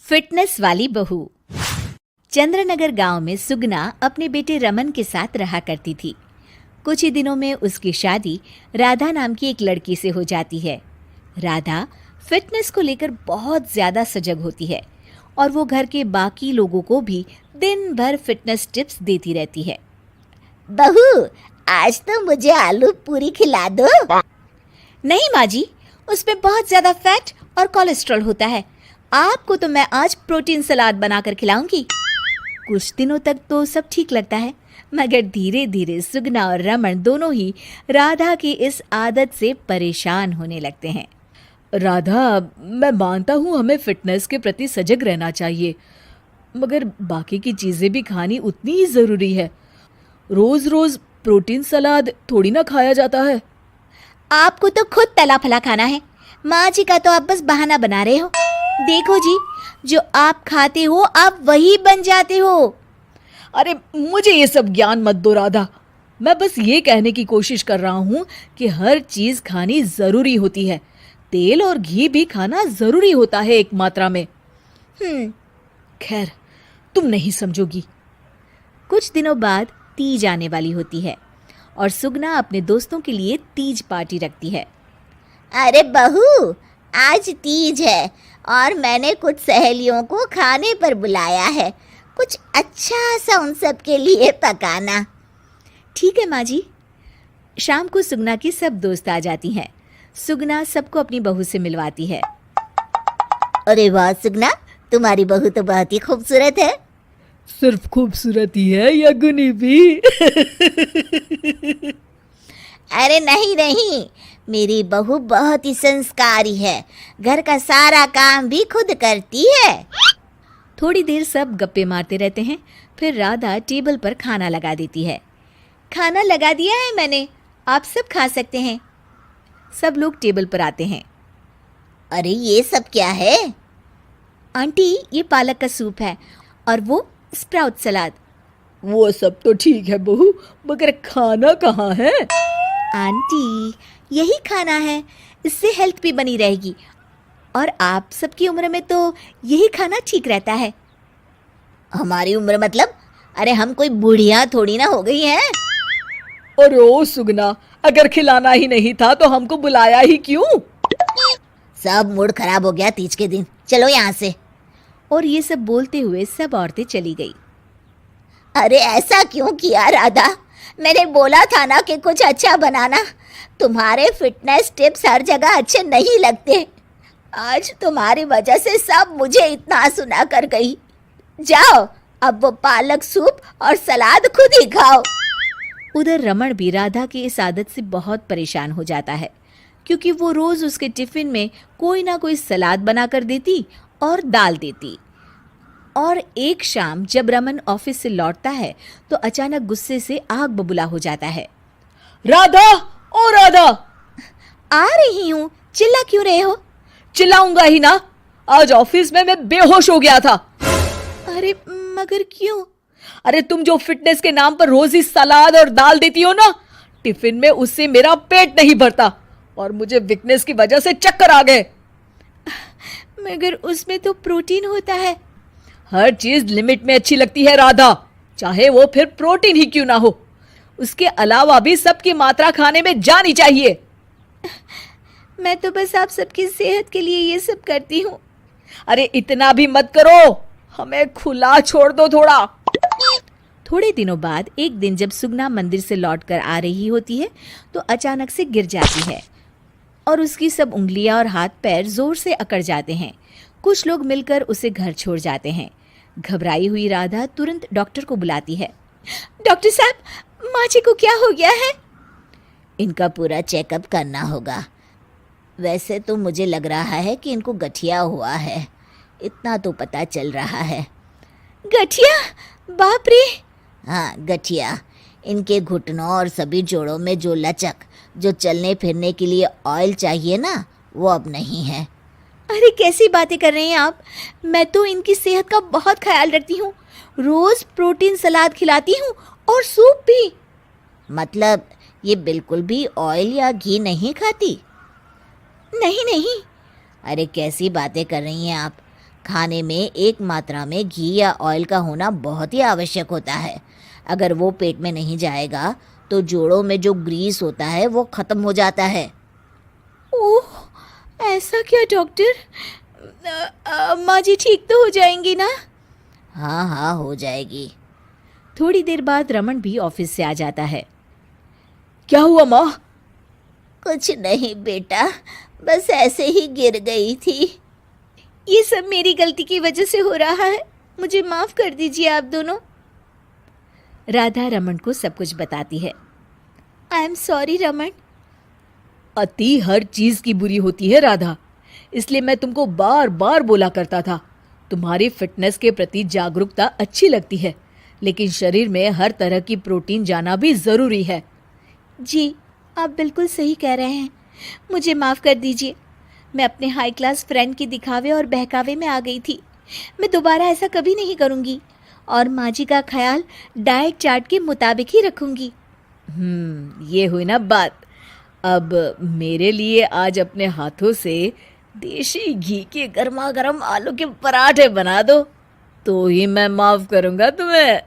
Fitness वाली बहू। चंद्रनगर गांव में सुगना अपने बेटे रमन के साथ रहा करती थी। कुछ ही दिनों में उसकी शादी राधा नाम की एक लड़की से हो जाती है। राधा फिटनेस को लेकर बहुत ज्यादा सजग होती है और वो घर के बाकी लोगों को भी दिन भर फिटनेस टिप्स देती रहती है। बहू, आज तो मुझे आलू पूरी खिला दो। नहीं माँ जी, उसमें बहुत ज्यादा फैट और कोलेस्ट्रॉल होता है। आपको तो मैं आज प्रोटीन सलाद बनाकर खिलाऊंगी। कुछ दिनों तक तो सब ठीक लगता है, मगर धीरे धीरे सुगना और रमन दोनों ही राधा की इस आदत से परेशान होने लगते हैं। राधा, मैं मानता हूँ हमें फिटनेस के प्रति सजग रहना चाहिए, मगर बाकी की चीजें भी खानी उतनी ही जरूरी है। रोज रोज प्रोटीन सलाद थोड़ी ना खाया जाता है। आपको तो खुद तला फला खाना है, माँ जी का तो आप बस बहाना बना रहे हो। देखो जी, जो आप खाते हो आप वही बन जाते हो। अरे मुझे ये सब ज्ञान मत दो राधा। मैं बस ये कहने की कोशिश कर रहा हूँ कि हर चीज खानी जरूरी होती है। तेल और घी भी खाना जरूरी होता है एक मात्रा में। खैर, तुम नहीं समझोगी। कुछ दिनों बाद तीज आने वाली होती है और सुगना अपने दोस्तों के लिए तीज पार्टी रखती है। अरे बहू, आज तीज है और मैंने कुछ सहेलियों को खाने पर बुलाया है। कुछ अच्छा सा उन सब के लिए पकाना। ठीक है माँ जी। शाम को सुगना की सब दोस्त आ जाती हैं। सुगना सबको अपनी बहू से मिलवाती है। अरे वाह सुगना, तुम्हारी बहू तो बहुत ही खूबसूरत है। सिर्फ खूबसूरत ही है या गुनी भी? अरे नहीं नहीं, मेरी बहू बहुत ही संस्कारी है। घर का सारा काम भी खुद करती है। थोड़ी देर सब गप्पे मारते रहते हैं। फिर राधा टेबल पर खाना लगा देती है। खाना लगा दिया है मैंने, आप सब खा सकते हैं। सब लोग टेबल पर आते हैं। अरे ये सब क्या है? आंटी, ये पालक का सूप है और वो स्प्राउट सलाद। वो सब तो ठीक है बहू, मगर खाना कहाँ है? आंटी, यही खाना है, इससे हेल्थ भी बनी रहेगी और आप सबकी उम्र में तो यही खाना ठीक रहता है। हमारी उम्र मतलब? अरे हम कोई बुढ़िया थोड़ी ना हो गई हैं। और ओ सुगना, अगर खिलाना ही नहीं था तो हमको बुलाया ही क्यों? सब मूड खराब हो गया तीज के दिन। चलो यहाँ से। और ये सब बोलते हुए सब औरतें चली गई। अरे ऐसा क्यों किया राधा? मैंने बोला था ना कि कुछ अच्छा बनाना। तुम्हारे फिटनेस टिप्स हर जगह अच्छे नहीं लगते। आज तुम्हारी वजह से सब मुझे इतना सुना कर गई। जाओ, अब वो पालक सूप और सलाद खुद ही खाओ। उधर रमन भी राधा की इस आदत से बहुत परेशान हो जाता है, क्योंकि वो रोज उसके टिफिन में कोई ना कोई सलाद बनाकर देती और दाल देती। और एक शाम जब रमन ऑफिस से लौटता है तो अचानक गुस्से से आग बबूला हो जाता है। राधा, ओ राधा! आ रही हूँ, चिल्ला क्यों रहे हो? चिल्लाऊंगा ही ना, आज ऑफिस में मैं बेहोश हो गया था। अरे मगर क्यों? अरे तुम जो फिटनेस के नाम पर रोज ही सलाद और दाल देती हो ना, टिफिन में उससे मेरा पेट नहीं भरता और मुझे वीकनेस की वजह से चक्कर आ गए। मगर उसमें तो प्रोटीन होता है। हर चीज लिमिट में अच्छी लगती है राधा, चाहे वो फिर प्रोटीन ही क्यों ना हो। उसके अलावा भी सबकी मात्रा खाने में जानी चाहिए। मैं तो बस आप सबकी सेहत के लिए ये सब करती हूँ। अरे इतना भी मत करो, हमें खुला छोड़ दो थोड़ा। थोड़े दिनों बाद एक दिन जब सुगना मंदिर से लौटकर आ रही होती है तो अचानक से गिर जाती है और उसकी सब उंगलियां और हाथ पैर जोर से अकड़ जाते हैं। कुछ लोग मिलकर उसे घर छोड़ जाते हैं। घबराई हुई राधा तुरंत डॉक्टर को बुलाती है। डॉक्टर साहब, माँ जी को क्या हो गया है? इनका पूरा चेकअप करना होगा। वैसे तो मुझे लग रहा है कि इनको गठिया हुआ है, इतना तो पता चल रहा है। गठिया? बाप रे! हाँ, गठिया। इनके घुटनों और सभी जोड़ों में जो लचक, जो चलने फिरने के लिए ऑयल चाहिए ना, वो अब नहीं है। अरे कैसी बातें कर रहे हैं आप? मैं तो इनकी सेहत का बहुत ख्याल रखती हूँ। रोज प्रोटीन सलाद खिलाती हूँ और सूप भी। मतलब ये बिल्कुल भी ऑयल या घी नहीं खाती? नहीं नहीं। अरे कैसी बातें कर रही हैं आप? खाने में एक मात्रा में घी या ऑयल का होना बहुत ही आवश्यक होता है। अगर वो पेट में नहीं जाएगा तो जोड़ों में जो ग्रीस होता है वो खत्म हो जाता है। ओह, ऐसा क्या डॉक्टर? माँ जी ठीक तो हो जाएंगी ना? हाँ हाँ, हो जाएगी। थोड़ी देर बाद रमन भी ऑफिस से आ जाता है। क्या हुआ माँ? कुछ नहीं बेटा, बस ऐसे ही गिर गई थी। ये सब मेरी गलती की वजह से हो रहा है, मुझे माफ कर दीजिए आप दोनों। राधा रमन को सब कुछ बताती है। I am sorry Raman. अति हर चीज की बुरी होती है राधा, इसलिए मैं तुमको बार बार बोला करता था। तुम्हारी फिटनेस के प्रति जागरूकता अच्छी लगती है, लेकिन शरीर में हर तरह की प्रोटीन जाना भी जरूरी है। जी, आप बिल्कुल सही कह रहे हैं, मुझे माफ़ कर दीजिए। मैं अपने हाई क्लास फ्रेंड के दिखावे और बहकावे में आ गई थी। मैं दोबारा ऐसा कभी नहीं करूँगी और माँ जी का ख्याल डाइट चार्ट के मुताबिक ही रखूँगी। ये हुई ना बात। अब मेरे लिए आज अपने हाथों से देशी घी के गर्मा गर्म आलू के पराठे बना दो, तो ही मैं माफ करूंगा तुम्हें।